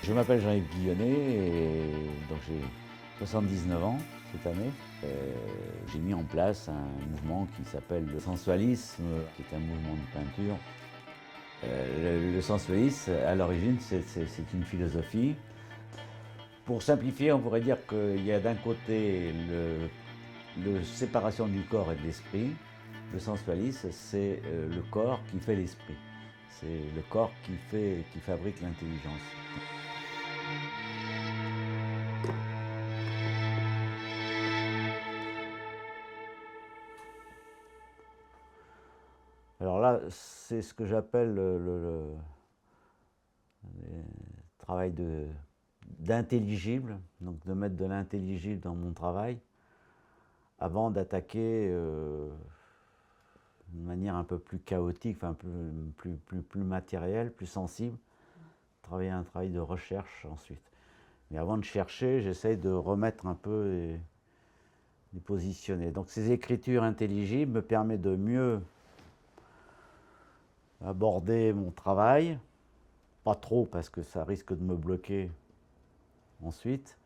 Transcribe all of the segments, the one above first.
Je m'appelle Jean-Yves Guillonnet et donc j'ai 79 ans cette année. J'ai mis en place un mouvement qui s'appelle le sensualisme, qui est un mouvement de peinture. Le sensualisme, à l'origine, c'est une philosophie. Pour simplifier, on pourrait dire qu'il y a d'un côté la séparation du corps et de l'esprit. Le sensualisme, c'est le corps qui fait l'esprit. C'est le corps qui fabrique l'intelligence. Alors là, c'est ce que j'appelle le travail d'intelligible, donc de mettre de l'intelligible dans mon travail, avant d'attaquer d'une manière un peu plus chaotique, enfin plus matérielle, plus sensible, travailler un travail de recherche ensuite. Mais avant de chercher, j'essaye de remettre un peu et de positionner. Donc ces écritures intelligibles me permettent de mieux aborder mon travail, pas trop parce que ça risque de me bloquer ensuite.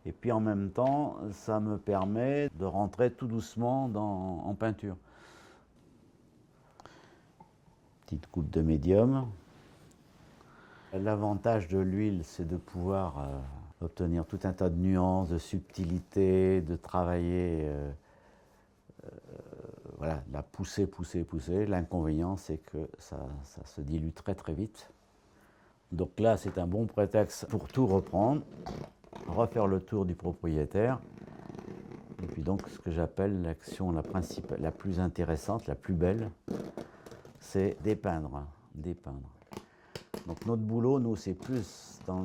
Et puis en même temps, ça me permet de rentrer tout doucement en peinture. Petite coupe de médium. L'avantage de l'huile, c'est de pouvoir obtenir tout un tas de nuances, de subtilités, de travailler, voilà, de la pousser. L'inconvénient, c'est que ça se dilue très très vite. Donc là, c'est un bon prétexte pour tout reprendre, refaire le tour du propriétaire. Et puis donc, ce que j'appelle l'action la plus intéressante, la plus belle, c'est dépeindre. Donc notre boulot, nous, c'est plus dans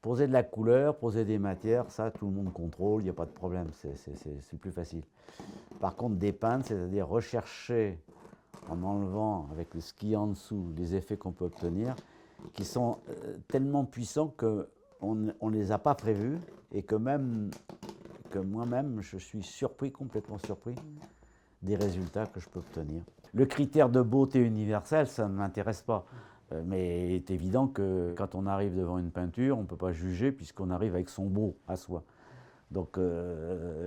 poser de la couleur, poser des matières, ça, tout le monde contrôle, il n'y a pas de problème, c'est plus facile. Par contre, dépeindre, c'est-à-dire rechercher, en enlevant avec le ski en dessous, les effets qu'on peut obtenir, qui sont tellement puissants qu'on ne les a pas prévus et que moi-même, je suis complètement surpris des résultats que je peux obtenir. Le critère de beauté universelle, ça ne m'intéresse pas. Mais il est évident que quand on arrive devant une peinture, on ne peut pas juger puisqu'on arrive avec son beau à soi. Donc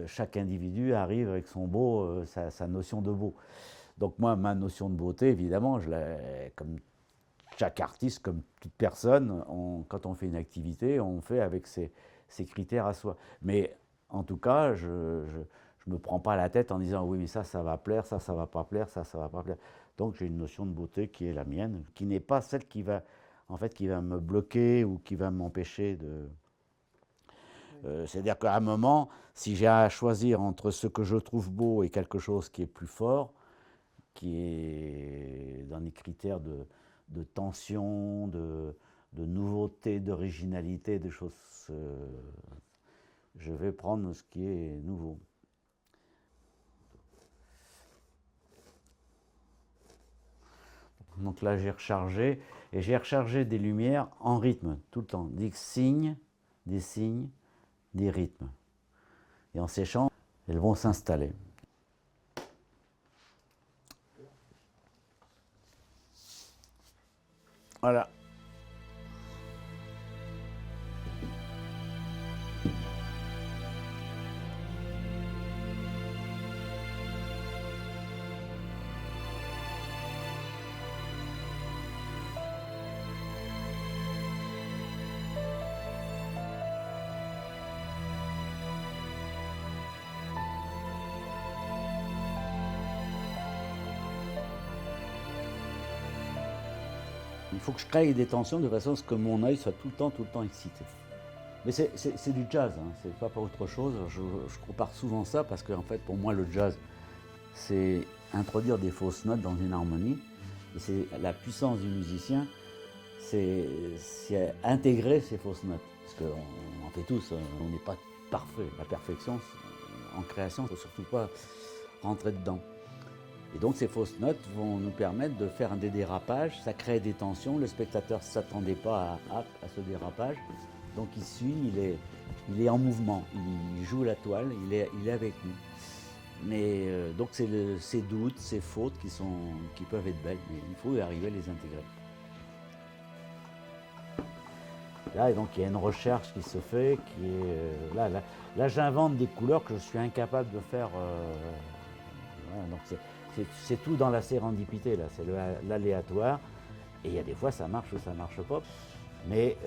chaque individu arrive avec son beau, sa notion de beau. Donc moi, ma notion de beauté, évidemment, comme chaque artiste, comme toute personne, quand on fait une activité, on fait avec ses critères à soi. Mais en tout cas, je ne me prends pas la tête en disant oui, mais ça va plaire, ça va pas plaire, ça va pas plaire. Donc j'ai une notion de beauté qui est la mienne, qui n'est pas celle qui va me bloquer ou qui va m'empêcher de. C'est-à-dire qu'à un moment, si j'ai à choisir entre ce que je trouve beau et quelque chose qui est plus fort, qui est dans les critères de tension, de nouveauté, d'originalité, des choses, je vais prendre ce qui est nouveau. Donc là, j'ai rechargé, et j'ai rechargé des lumières en rythme, tout le temps. Des signes, des rythmes. Et en séchant, elles vont s'installer. Voilà. Il faut que je crée des tensions de façon à ce que mon œil soit tout le temps excité. Mais c'est du jazz, hein, c'est pas autre chose. Je compare souvent ça parce que en fait, pour moi, le jazz, c'est introduire des fausses notes dans une harmonie. Et c'est la puissance du musicien, c'est intégrer ces fausses notes. Parce qu'on en fait tous, on n'est pas parfait. La perfection, en création, il ne faut surtout pas rentrer dedans. Et donc ces fausses notes vont nous permettre de faire des dérapages, ça crée des tensions, le spectateur ne s'attendait pas à ce dérapage, donc il suit, il est en mouvement, il joue la toile, il est avec nous. Mais donc c'est ces doutes, ces fautes qui peuvent être belles, mais il faut arriver à les intégrer. Là, donc, il y a une recherche qui se fait, qui est... là j'invente des couleurs que je suis incapable de faire. Voilà, donc c'est tout dans la sérendipité, là, c'est l'aléatoire. Et il y a des fois, ça marche ou ça ne marche pas. Mais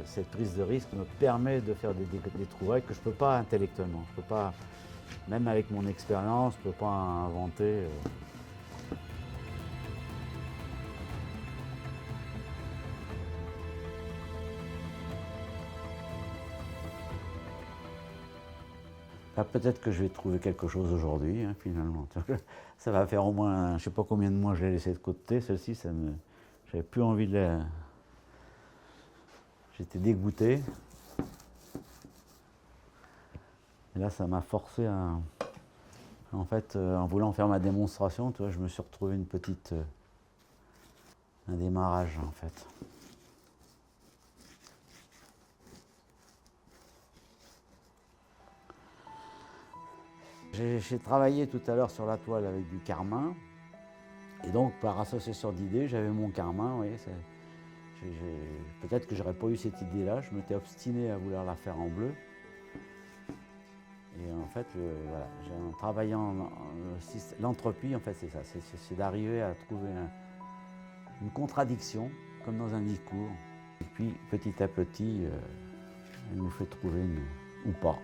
cette prise de risque me permet de faire des trouvailles que je ne peux pas intellectuellement. Je peux pas, même avec mon expérience, je ne peux pas inventer. Ah, peut-être que je vais trouver quelque chose aujourd'hui, hein, finalement. Ça va faire au moins, je ne sais pas combien de mois je l'ai laissé de côté. Celle-ci, j'avais plus envie de la... J'étais dégoûté. Et là, ça m'a forcé à... En fait, en voulant faire ma démonstration, tu vois, je me suis retrouvé une petite... un démarrage, en fait. J'ai travaillé tout à l'heure sur la toile avec du carmin. Et donc, par association d'idées, j'avais mon carmin. Oui, peut-être que j'aurais pas eu cette idée-là. Je m'étais obstiné à vouloir la faire en bleu. Et en fait, voilà, en travaillant l'entropie, en fait, c'est ça. C'est d'arriver à trouver une contradiction, comme dans un discours. Et puis, petit à petit, elle nous fait trouver une... ou pas.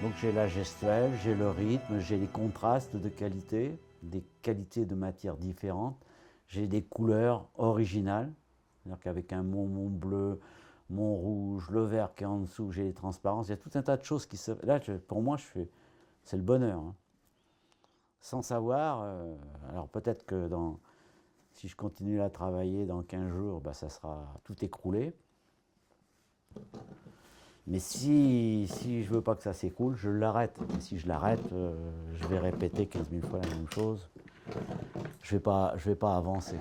Donc j'ai la gestuelle, j'ai le rythme, j'ai les contrastes de qualité, des qualités de matière différentes, j'ai des couleurs originales, c'est-à-dire qu'avec un mon bleu, mon rouge, le vert qui est en dessous, j'ai les transparences, il y a tout un tas de choses qui se... Là, pour moi, c'est le bonheur. Hein. Sans savoir, alors peut-être que si je continue à travailler dans 15 jours, bah, ça sera tout écroulé. Mais si je ne veux pas que ça s'écoule, je l'arrête. Et si je l'arrête, je vais répéter 15 000 fois la même chose. Je vais pas avancer.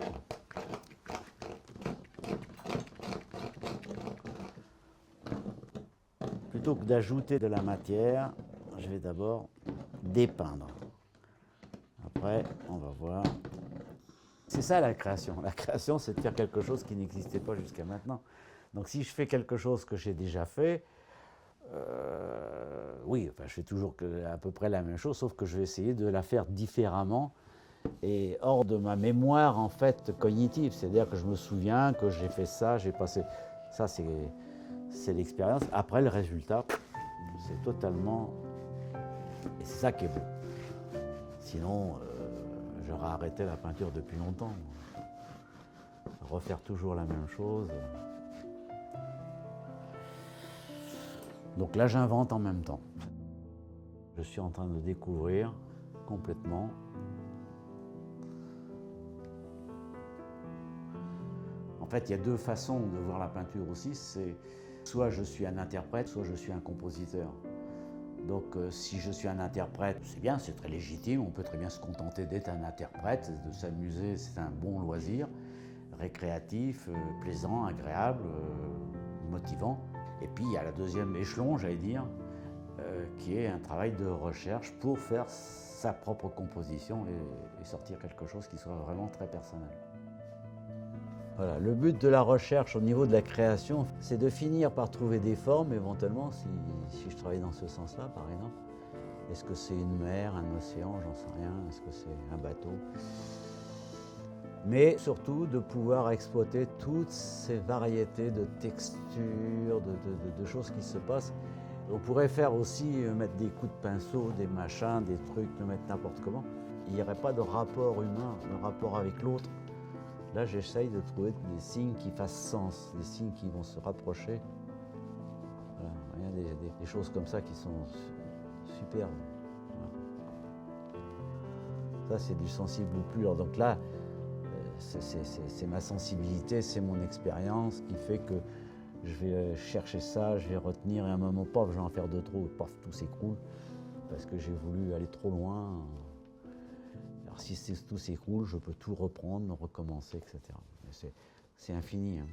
Plutôt que d'ajouter de la matière, je vais d'abord dépeindre. Après, on va voir. C'est ça la création. La création, c'est de faire quelque chose qui n'existait pas jusqu'à maintenant. Donc si je fais quelque chose que j'ai déjà fait, oui, enfin, je fais toujours à peu près la même chose, sauf que je vais essayer de la faire différemment et hors de ma mémoire en fait cognitive. C'est-à-dire que je me souviens que j'ai fait ça, j'ai passé... Ça, c'est l'expérience. Après, le résultat, c'est totalement... Et c'est ça qui est beau. Sinon, j'aurais arrêté la peinture depuis longtemps. Refaire toujours la même chose... Donc là, j'invente en même temps. Je suis en train de découvrir complètement. En fait, il y a deux façons de voir la peinture aussi. C'est soit je suis un interprète, soit je suis un compositeur. Donc si je suis un interprète, c'est bien, c'est très légitime. On peut très bien se contenter d'être un interprète, de s'amuser, c'est un bon loisir, récréatif, plaisant, agréable, motivant. Et puis il y a le deuxième échelon, j'allais dire, qui est un travail de recherche pour faire sa propre composition et sortir quelque chose qui soit vraiment très personnel. Voilà, le but de la recherche au niveau de la création, c'est de finir par trouver des formes, éventuellement, si je travaille dans ce sens-là, par exemple. Est-ce que c'est une mer, un océan, j'en sais rien, est-ce que c'est un bateau? Mais surtout de pouvoir exploiter toutes ces variétés de textures, de choses qui se passent. On pourrait faire aussi, mettre des coups de pinceau, des machins, des trucs, de mettre n'importe comment. Il n'y aurait pas de rapport humain, de rapport avec l'autre. Là, j'essaye de trouver des signes qui fassent sens, des signes qui vont se rapprocher. Voilà. Il y a des choses comme ça qui sont superbes. Voilà. Ça, c'est du sensible ou pur. Donc là, c'est ma sensibilité, c'est mon expérience qui fait que je vais chercher ça, je vais retenir et à un moment, paf, je vais en faire de trop, paf, tout s'écroule parce que j'ai voulu aller trop loin. Alors si tout s'écroule, je peux tout reprendre, recommencer, etc. C'est infini. Hein.